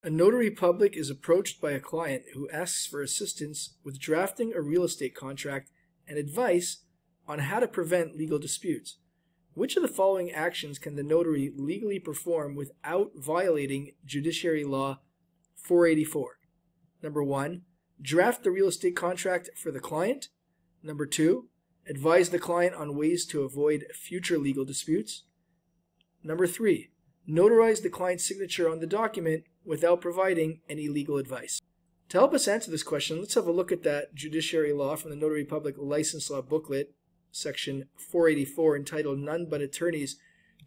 A notary public is approached by a client who asks for assistance with drafting a real estate contract and advice on how to prevent legal disputes. Which of the following actions can the notary legally perform without violating Judiciary Law 484? Number 1, draft the real estate contract for the client. Number 2, advise the client on ways to avoid future legal disputes. Number 3, notarize the client's signature on the document without providing any legal advice. To help us answer this question, let's have a look at that judiciary law from the Notary Public License Law Booklet, section 484, entitled None But Attorneys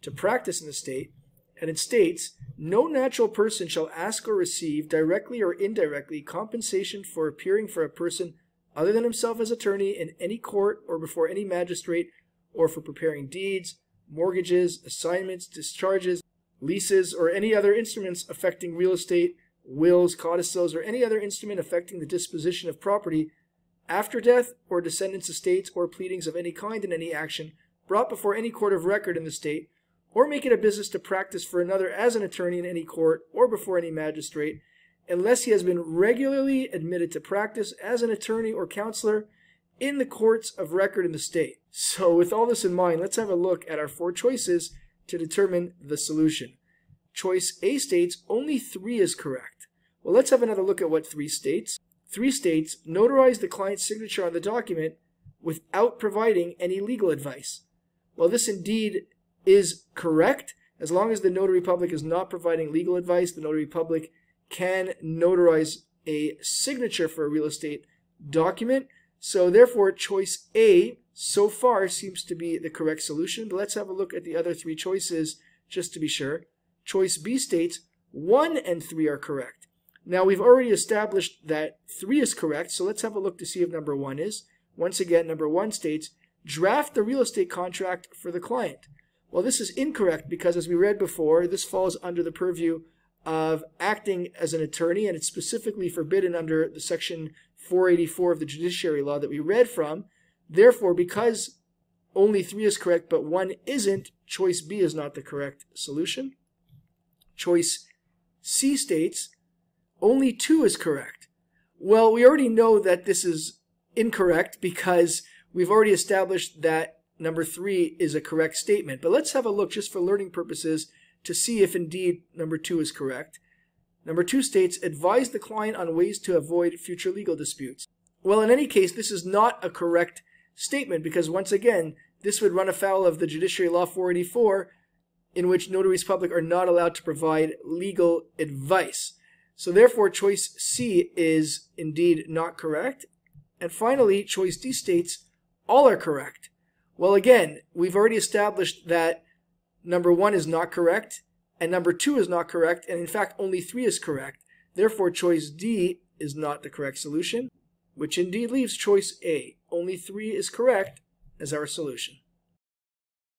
to Practice in the State, and it states, no natural person shall ask or receive, directly or indirectly, compensation for appearing for a person other than himself as attorney in any court or before any magistrate, or for preparing deeds, mortgages, assignments, discharges, leases, or any other instruments affecting real estate, wills, codicils, or any other instrument affecting the disposition of property after death, or descendants' estates, or pleadings of any kind in any action brought before any court of record in the state, or make it a business to practice for another as an attorney in any court or before any magistrate, unless he has been regularly admitted to practice as an attorney or counselor in the courts of record in the state. So with all this in mind, let's have a look at our 4 choices to determine the solution. Choice A states only 3 is correct. Well, let's have another look at what 3 states. 3 states notarize the client's signature on the document without providing any legal advice. Well, this indeed is correct. As long as the notary public is not providing legal advice, the notary public can notarize a signature for a real estate document. So therefore, choice A so far seems to be the correct solution. But let's have a look at the other 3 choices just to be sure. Choice B states 1 and 3 are correct. Now we've already established that 3 is correct, so let's have a look to see if number 1 is. Once again, number 1 states, draft the real estate contract for the client. Well, this is incorrect because, as we read before, this falls under the purview of acting as an attorney, and it's specifically forbidden under the section 484 of the judiciary law that we read from. Therefore, because only 3 is correct but 1 isn't, choice B is not the correct solution. Choice C states only 2 is correct. Well, we already know that this is incorrect because we've already established that number 3 is a correct statement. But let's have a look just for learning purposes to see if indeed number 2 is correct. Number 2 states, advise the client on ways to avoid future legal disputes. Well, in any case, this is not a correct statement because, once again, this would run afoul of the Judiciary Law 484, in which notaries public are not allowed to provide legal advice. So therefore, choice C is indeed not correct. And finally, choice D states all are correct. Well, again, we've already established that number 1 is not correct, and number 2 is not correct, and in fact only 3 is correct. Therefore, choice D is not the correct solution, which indeed leaves choice A. Only 3 is correct as our solution.